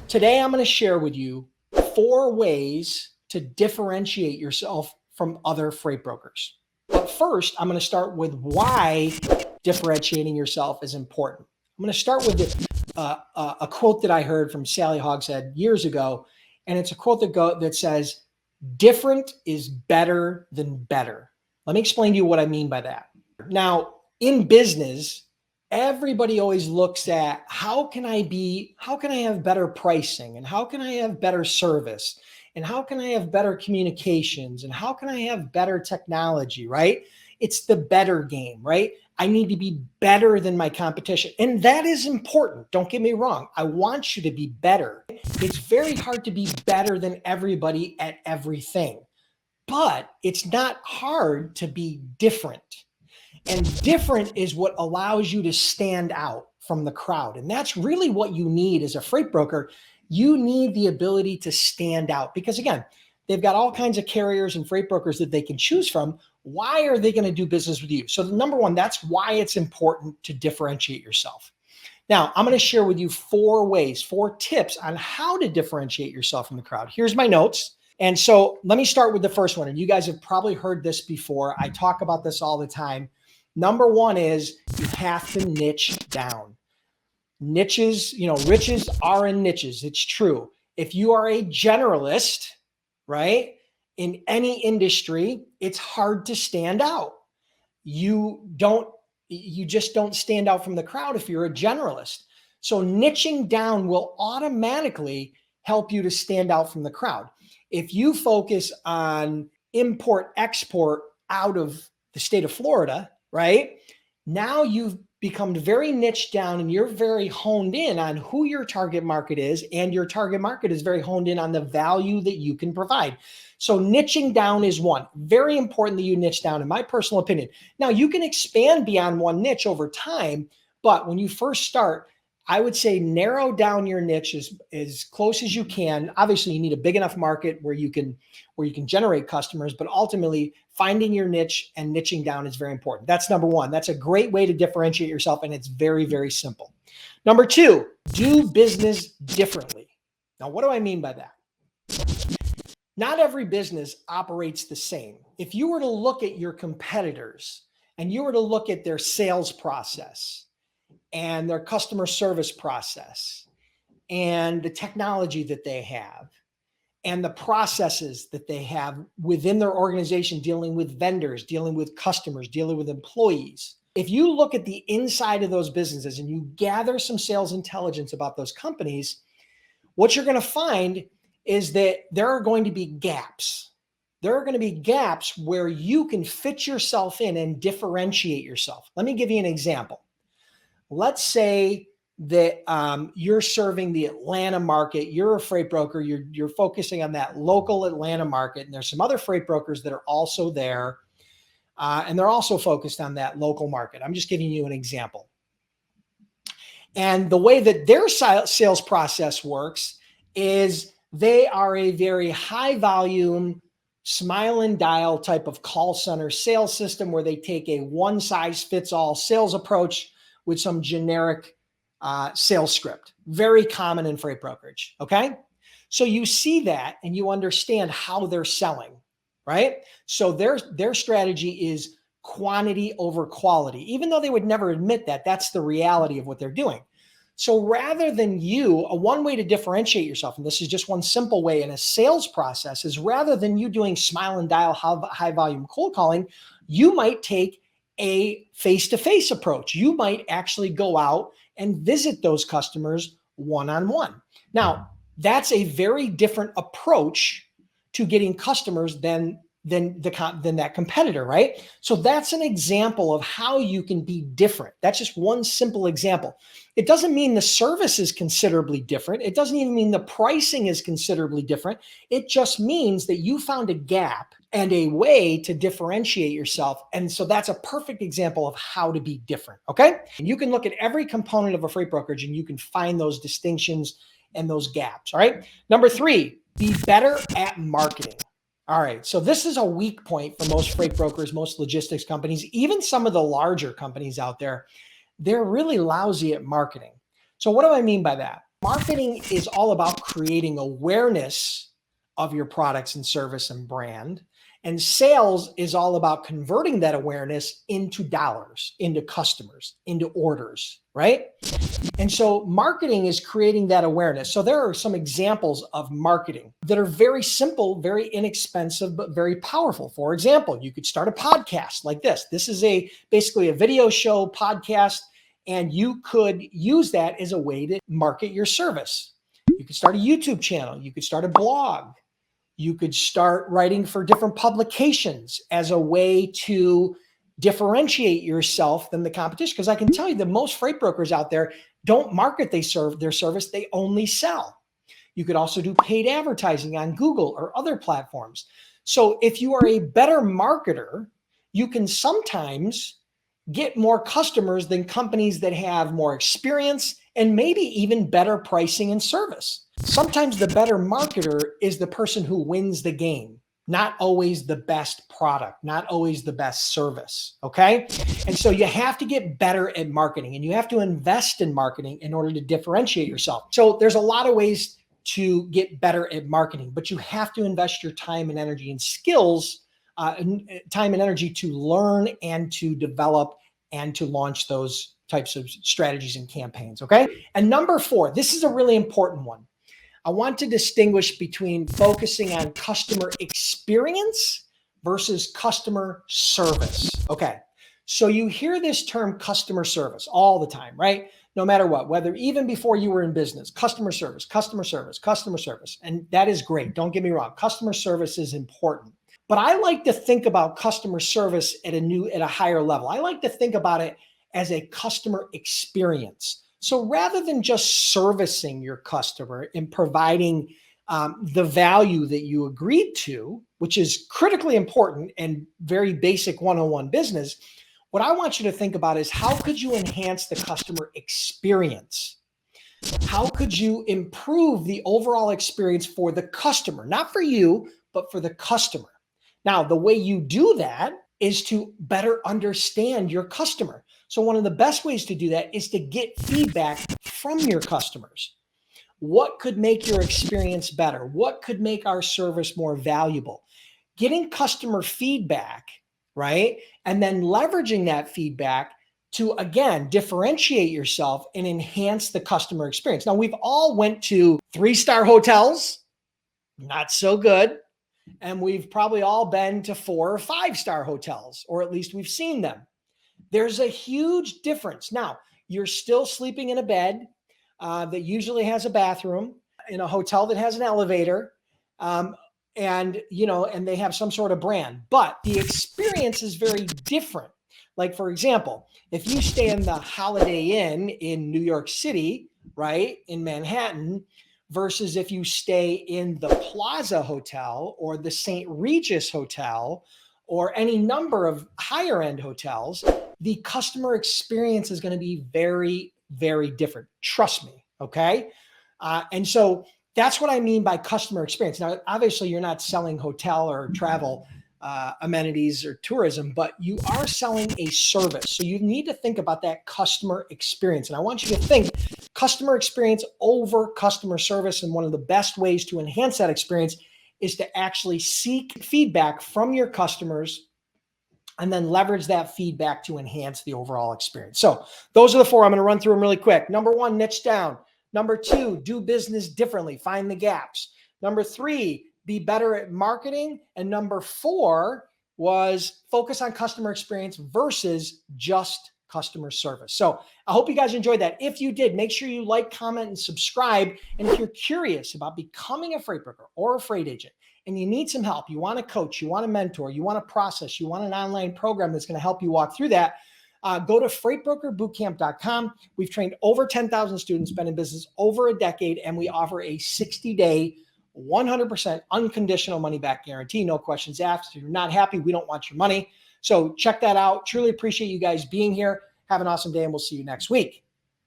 Today, I'm going to share with you 4 ways to differentiate yourself from other freight brokers. But first, I'm going to start with why differentiating yourself is important. I'm going to start with a quote that I heard from Sally Hogshead years ago. And it's a quote that says, different is better than better. Let me explain to you what I mean by that. Now, in business, everybody always looks at how can I have better pricing, and how can I have better service, and how can I have better communications, and how can I have better technology, right? It's the better game, right? I need to be better than my competition. And that is important. Don't get me wrong. I want you to be better. It's very hard to be better than everybody at everything, but it's not hard to be different. And different is what allows you to stand out from the crowd. And that's really what you need as a freight broker. You need the ability to stand out because, again, they've got all kinds of carriers and freight brokers that they can choose from. Why are they going to do business with you? So, number one, that's why it's important to differentiate yourself. Now, I'm going to share with you 4 tips on how to differentiate yourself from the crowd. Here's my notes. And so let me start with the first one. And you guys have probably heard this before. I talk about this all the time. Number one is you have to niche down. Niches, riches are in niches. It's true. If you are a generalist, right, in any industry, it's hard to stand out. You just don't stand out from the crowd if you're a generalist. So niching down will automatically help you to stand out from the crowd. If you focus on import, export out of the state of Florida, right? Now you've become very niche down and you're very honed in on who your target market is, and your target market is very honed in on the value that you can provide. So niching down is one. Very important that you niche down, in my personal opinion. Now, you can expand beyond one niche over time, but when you first start, I would say narrow down your niche as close as you can. Obviously, you need a big enough market where you can generate customers, but ultimately finding your niche and niching down is very important. That's number one. That's a great way to differentiate yourself, and it's very, very simple. Number two, do business differently. Now, what do I mean by that? Not every business operates the same. If you were to look at your competitors and you were to look at their sales process and their customer service process and the technology that they have and the processes that they have within their organization, dealing with vendors, dealing with customers, dealing with employees. If you look at the inside of those businesses and you gather some sales intelligence about those companies, what you're going to find is that there are going to be gaps. There are going to be gaps where you can fit yourself in and differentiate yourself. Let me give you an example. Let's say that you're serving the Atlanta market. You're a freight broker. You're focusing on that local Atlanta market. And there's some other freight brokers that are also there. And they're also focused on that local market. I'm just giving you an example. And the way that their sales process works is they are a very high volume, smile and dial type of call center sales system where they take a one size fits all sales approach with some generic sales script. Very common in freight brokerage, okay? So you see that and you understand how they're selling, right? So their strategy is quantity over quality. Even though they would never admit that, that's the reality of what they're doing. So rather than one way to differentiate yourself, and this is just one simple way in a sales process, is rather than you doing smile and dial high volume cold calling, you might take a face-to-face approach. You might actually go out and visit those customers one-on-one. Now, that's a very different approach to getting customers than that competitor, right? So that's an example of how you can be different. That's just one simple example. It doesn't mean the service is considerably different. It doesn't even mean the pricing is considerably different. It just means that you found a gap and a way to differentiate yourself. And so that's a perfect example of how to be different, okay? And you can look at every component of a freight brokerage and you can find those distinctions and those gaps, all right? Number 3, be better at marketing. All right, so this is a weak point for most freight brokers, most logistics companies, even some of the larger companies out there. They're really lousy at marketing. So what do I mean by that? Marketing is all about creating awareness of your products and service and brand. And sales is all about converting that awareness into dollars, into customers, into orders, right? And so marketing is creating that awareness. So there are some examples of marketing that are very simple, very inexpensive, but very powerful. For example, you could start a podcast like this. This is basically a video show podcast, and you could use that as a way to market your service. You could start a YouTube channel. You could start a blog. You could start writing for different publications as a way to differentiate yourself than the competition. Because I can tell you that most freight brokers out there don't market their service, they only sell. You could also do paid advertising on Google or other platforms. So if you are a better marketer, you can sometimes get more customers than companies that have more experience and maybe even better pricing and service. Sometimes the better marketer is the person who wins the game, not always the best product, not always the best service, okay? And so you have to get better at marketing, and you have to invest in marketing in order to differentiate yourself. So there's a lot of ways to get better at marketing, but you have to invest your time and energy and skills, time and energy to learn and to develop and to launch those types of strategies and campaigns, okay? And number 4, this is a really important one. I want to distinguish between focusing on customer experience versus customer service. Okay, so you hear this term customer service all the time, right? No matter what, whether even before you were in business, customer service, customer service, customer service. And that is great. Don't get me wrong. Customer service is important. But I like to think about customer service at a higher level. I like to think about it as a customer experience. So rather than just servicing your customer and providing the value that you agreed to, which is critically important and very basic one-on-one business, what I want you to think about is how could you enhance the customer experience? How could you improve the overall experience for the customer? Not for you, but for the customer. Now, the way you do that is to better understand your customer. So one of the best ways to do that is to get feedback from your customers. What could make your experience better? What could make our service more valuable? Getting customer feedback, right? And then leveraging that feedback to, again, differentiate yourself and enhance the customer experience. Now, we've all went to 3-star hotels, not so good. And we've probably all been to 4 or 5-star hotels, or at least we've seen them. There's a huge difference. Now, you're still sleeping in a bed that usually has a bathroom, in a hotel that has an elevator, and they have some sort of brand, but the experience is very different. Like, for example, if you stay in the Holiday Inn in New York City, right, in Manhattan, versus if you stay in the Plaza Hotel or the St. Regis Hotel or any number of higher end hotels, the customer experience is going to be very, very different. Trust me. Okay. And so that's what I mean by customer experience. Now, obviously you're not selling hotel or travel amenities or tourism, but you are selling a service. So you need to think about that customer experience. And I want you to think customer experience over customer service. And one of the best ways to enhance that experience is to actually seek feedback from your customers and then leverage that feedback to enhance the overall experience. So those are the 4. I'm going to run through them really quick. Number 1, niche down. Number 2, do business differently. Find the gaps. Number 3, be better at marketing. And number 4 was focus on customer experience versus just customer service. So I hope you guys enjoyed that. If you did, make sure you like, comment, and subscribe. And if you're curious about becoming a freight broker or a freight agent, and you need some help, you want a coach, you want a mentor, you want a process, you want an online program that's going to help you walk through that, go to freightbrokerbootcamp.com. We've trained over 10,000 students, been in business over a decade, and we offer a 60-day 100% unconditional money back guarantee. No questions asked. If you're not happy, we don't want your money. So check that out. Truly appreciate you guys being here. Have an awesome day, and we'll see you next week.